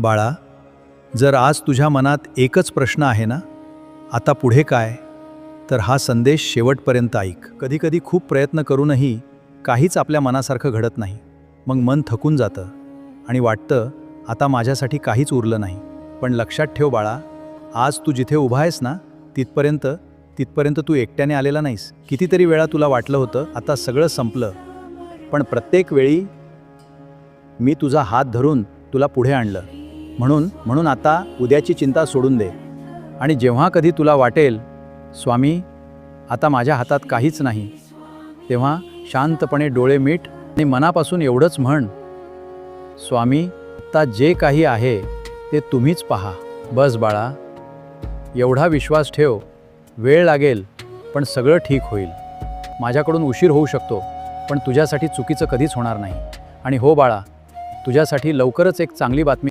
बाळा, जर आज तुझ्या मनात एकच प्रश्न आहे ना, आता पुढे काय, तर हा संदेश शेवटपर्यंत ऐक. कधीकधी खूप प्रयत्न करूनही काहीच आपल्या मनासारखं घडत नाही. मग मन थकून जातं आणि वाटतं आता माझ्यासाठी काहीच उरलं नाही. पण लक्षात ठेव बाळा, आज तू जिथे उभा आहेस ना, तिथपर्यंत तू एकट्याने आलेला नाहीस. कितीतरी वेळा तुला वाटलं होतं आता सगळं संपलं, पण प्रत्येक वेळी मी तुझा हात धरून तुला पुढे आणलं. म्हणून आता उद्याची चिंता सोडून दे. आणि जेव्हा कधी तुला वाटेल स्वामी आता माझ्या हातात काहीच नाही, तेव्हा शांतपणे डोळे मिट आणि मनापासून एवढंच म्हण, स्वामी आता जे काही आहे ते तुम्हीच पहा. बस बाळा, एवढा विश्वास ठेव. वेळ लागेल पण सगळं ठीक होईल. माझ्याकडून उशीर होऊ शकतो, पण तुझ्यासाठी चुकीचं कधीच होणार नाही. आणि हो बाळा, तुझ्यासाठी लवकरच एक चांगली बातमी